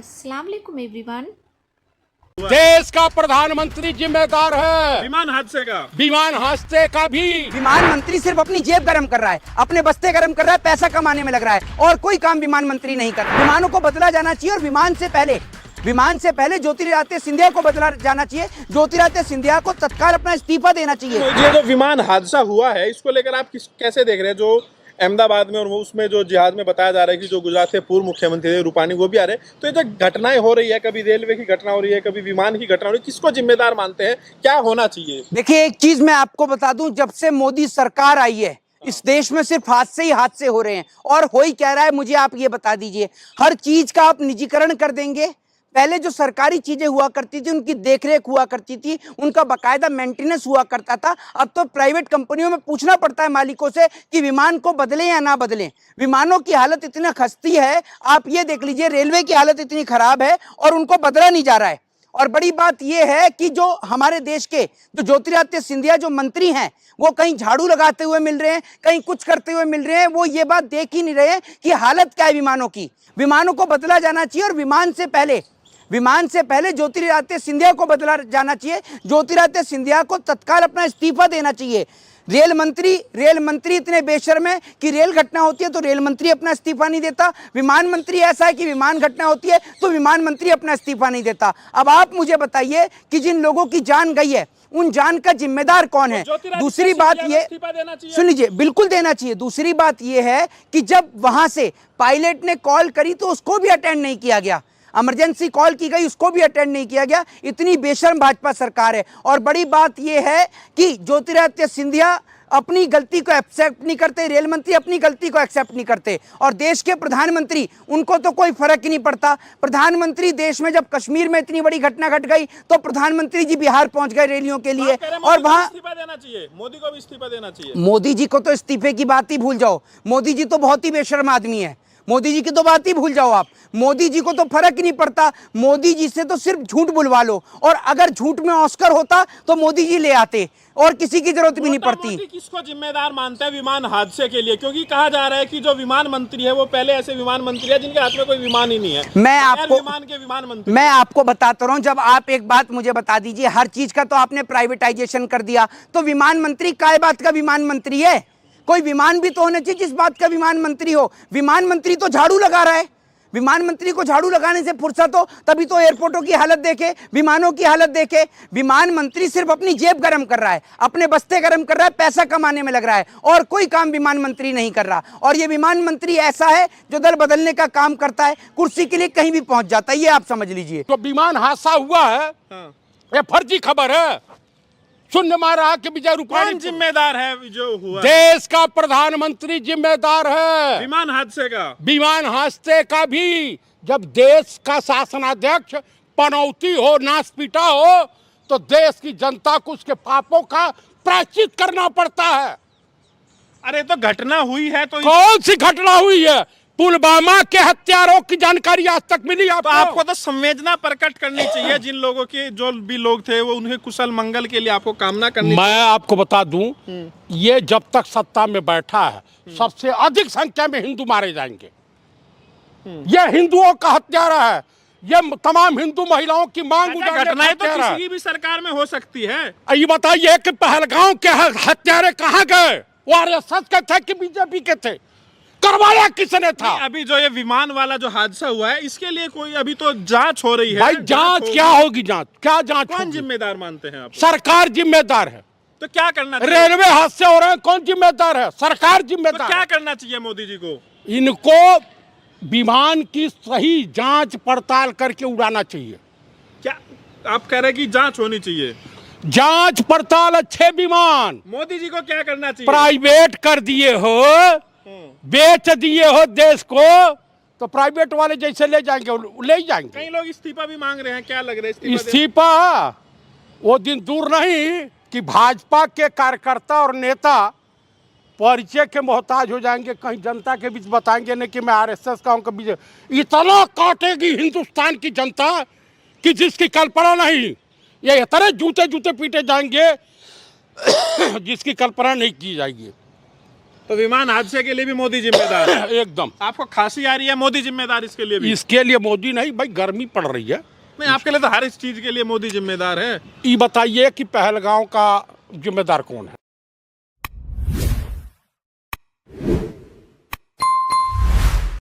अस्सलाम वालेकुम एवरीवन। देश का प्रधानमंत्री जिम्मेदार है विमान हादसे का भी। विमान मंत्री सिर्फ अपनी जेब गरम कर रहा है, अपने बस्ते गरम कर रहा है, पैसा कमाने में लग रहा है और कोई काम विमान मंत्री नहीं कर रहा। विमानों को बदला जाना चाहिए और विमान से पहले ज्योतिरादित्य सिंधिया को बदला जाना चाहिए। ज्योतिरादित्य सिंधिया को तत्काल अपना इस्तीफा देना चाहिए। तो ये जो विमान हादसा हुआ है इसको लेकर आप कैसे देख रहे हैं? जो अहमदाबाद में और उसमें जो जिहाद में बताया जा रहा है कि जो गुजरात के पूर्व मुख्यमंत्री थे रूपानी वो भी आ रहे हैं, तो ये जो घटनाएं हो रही है, कभी रेलवे की घटना हो रही है, कभी विमान की घटना हो रही है, किसको जिम्मेदार मानते हैं? क्या होना चाहिए? देखिए, एक चीज मैं आपको बता दूं, जब से मोदी सरकार आई है इस देश में सिर्फ हादसे ही हादसे हो रहे हैं। और हो ही क्या रहा है मुझे आप ये बता दीजिए। हर चीज का आप निजीकरण कर देंगे। पहले जो सरकारी चीजें हुआ करती थी, उनकी देखरेख हुआ करती थी, उनका बाकायदा मेंटेनेंस हुआ करता था। अब तो प्राइवेट कंपनियों में पूछना पड़ता है मालिकों से कि विमान को बदलें या ना बदलें। विमानों की हालत इतनी खस्ती है, आप ये देख लीजिए, रेलवे की हालत इतनी खराब है और उनको बदला नहीं जा रहा है। और बड़ी बात यह है कि जो हमारे देश के जो ज्योतिरादित्य सिंधिया जो मंत्री हैं, वो कहीं झाड़ू लगाते हुए मिल रहे हैं, कहीं कुछ करते हुए मिल रहे हैं। वो ये बात देख ही नहीं रहे हैं कि हालत क्या है विमानों की। विमानों को बदला जाना चाहिए और विमान से पहले ज्योतिरादित्य सिंधिया को बदला जाना चाहिए। ज्योतिरादित्य सिंधिया को तत्काल अपना इस्तीफा देना चाहिए। रेल मंत्री इतने बेशर्म है कि रेल घटना होती है तो रेल मंत्री अपना इस्तीफा नहीं देता। विमान मंत्री ऐसा है कि विमान घटना होती है तो विमान मंत्री अपना इस्तीफा नहीं देता। अब आप मुझे बताइए कि जिन लोगों की जान गई है उन जान का जिम्मेदार कौन है? दूसरी बात ये सुन लीजिए, बिल्कुल देना चाहिए। दूसरी बात ये है कि जब वहां से पायलट ने कॉल करी तो उसको भी अटेंड नहीं किया गया। इमरजेंसी कॉल की गई, उसको भी अटेंड नहीं किया गया। इतनी बेशर्म भाजपा सरकार है। और बड़ी बात यह है कि ज्योतिरादित्य सिंधिया अपनी गलती को एक्सेप्ट नहीं करते, रेल मंत्री अपनी गलती को एक्सेप्ट नहीं करते, और देश के प्रधानमंत्री, उनको तो कोई फर्क ही नहीं पड़ता। प्रधानमंत्री देश में जब कश्मीर में इतनी बड़ी घटना घट गई तो प्रधानमंत्री जी बिहार पहुंच गए रैलियों के लिए, और वहां इस्तीफा देना चाहिए, मोदी को भी इस्तीफा देना चाहिए। मोदी जी को तो इस्तीफे की बात ही भूल जाओ। मोदी जी तो बहुत ही बेशर्म आदमी है। मोदी जी की तो बात ही भूल जाओ आप। मोदी जी को तो फर्क ही नहीं पड़ता। मोदी जी से तो सिर्फ झूठ बुलवा लो, और अगर झूठ में ऑस्कर होता तो मोदी जी ले आते और किसी की जरूरत भी नहीं पड़ती। किसको जिम्मेदार मानते हैं विमान हादसे के लिए? क्योंकि कहा जा रहा है कि जो विमान मंत्री है वो पहले ऐसे विमान मंत्री है जिनके हाथ में कोई विमान ही नहीं है। मैं आपको बताता रहा हूं। जब आप एक बात मुझे बता दीजिए, हर चीज का तो आपने प्राइवेटाइजेशन कर दिया, तो विमान मंत्री काय बात का विमान मंत्री है? कोई विमान भी तो होना चाहिए जिस बात का विमान मंत्री हो। विमान मंत्री तो झाड़ू लगा रहा है। विमान मंत्री को झाड़ू लगाने से फुर्सत हो तभी तो एयरपोर्टों की हालत देखे, विमानों की हालत देखे। विमान मंत्री सिर्फ अपनी जेब गरम कर रहा है, अपने बस्ते गरम कर रहा है, पैसा कमाने में लग रहा है और कोई काम विमान मंत्री नहीं कर रहा। और ये विमान मंत्री ऐसा है जो दल बदलने का काम करता है, कुर्सी के लिए कहीं भी पहुंच जाता है, ये आप समझ लीजिए। तो विमान हादसा हुआ है, ये फर्जी खबर है। शून्य मारा कि विजय रूपाणी जिम्मेदार है जो हुआ? देश का प्रधानमंत्री जिम्मेदार है विमान हादसे का भी। जब देश का शासनाध्यक्ष पनौती हो, नासपीटा हो, तो देश की जनता को उसके पापों का प्रायश्चित करना पड़ता है। अरे तो घटना हुई है तो कौन सी घटना हुई है? पुलवामा के हत्यारों की जानकारी आज तक मिली आपको? तो आपको तो संवेदना प्रकट करनी चाहिए। जिन लोगों के जो भी लोग थे वो उन्हें कुशल मंगल के लिए आपको कामना करनी। मैं आपको बता दूं, ये जब तक सत्ता में बैठा है सबसे अधिक संख्या में हिंदू मारे जाएंगे। ये हिंदुओं का हत्यारा है। ये तमाम हिंदू महिलाओं की मांग घटनाएं तो किसी भी सरकार में हो सकती है। ये बताइए कि पहलगांव के हत्यारे कहाँ गए? वो आरएसएस के थे कि बीजेपी के थे? करवाया किसने था? अभी जो ये विमान वाला जो हादसा हुआ है इसके लिए कोई अभी तो जांच हो रही है। भाई जांच क्या होगी? जांच कौन जिम्मेदार मानते हैं आप? सरकार जिम्मेदार है। तो क्या करना चाहिए? रेलवे हादसे हो रहे हैं, कौन जिम्मेदार है? सरकार जिम्मेदार। तो क्या करना चाहिए मोदी जी को? इनको विमान की सही जांच पड़ताल करके उड़ाना चाहिए। क्या आप कह रहे हैं कि जांच होनी चाहिए? जांच पड़ताल, अच्छे विमान। मोदी जी को क्या करना चाहिए? प्राइवेट कर दिए हो, बेच दिए हो देश को, तो प्राइवेट वाले जैसे ले जाएंगे ले जाएंगे। कई लोग इस्तीफा भी मांग रहे हैं, क्या लग रहा है? इस्तीफा वो दिन दूर नहीं कि भाजपा के कार्यकर्ता और नेता परिचय के मोहताज हो जाएंगे, कहीं जनता के बीच बताएंगे नहीं कि मैं आरएसएस का हूं। कभी इतना काटेगी हिंदुस्तान की जनता कि जिसकी कल्पना नहीं। ये इतने जूते पीटे जाएंगे जिसकी कल्पना नहीं की जाएगी। तो विमान हादसे के लिए भी मोदी जिम्मेदार है? एकदम। आपको खांसी आ रही है, मोदी जिम्मेदार इसके लिए भी? इसके लिए मोदी नहीं भाई, गर्मी पड़ रही है। नहीं, आपके लिए तो हर इस चीज के लिए मोदी जिम्मेदार है। ये बताइए कि पहलगांव का जिम्मेदार कौन है?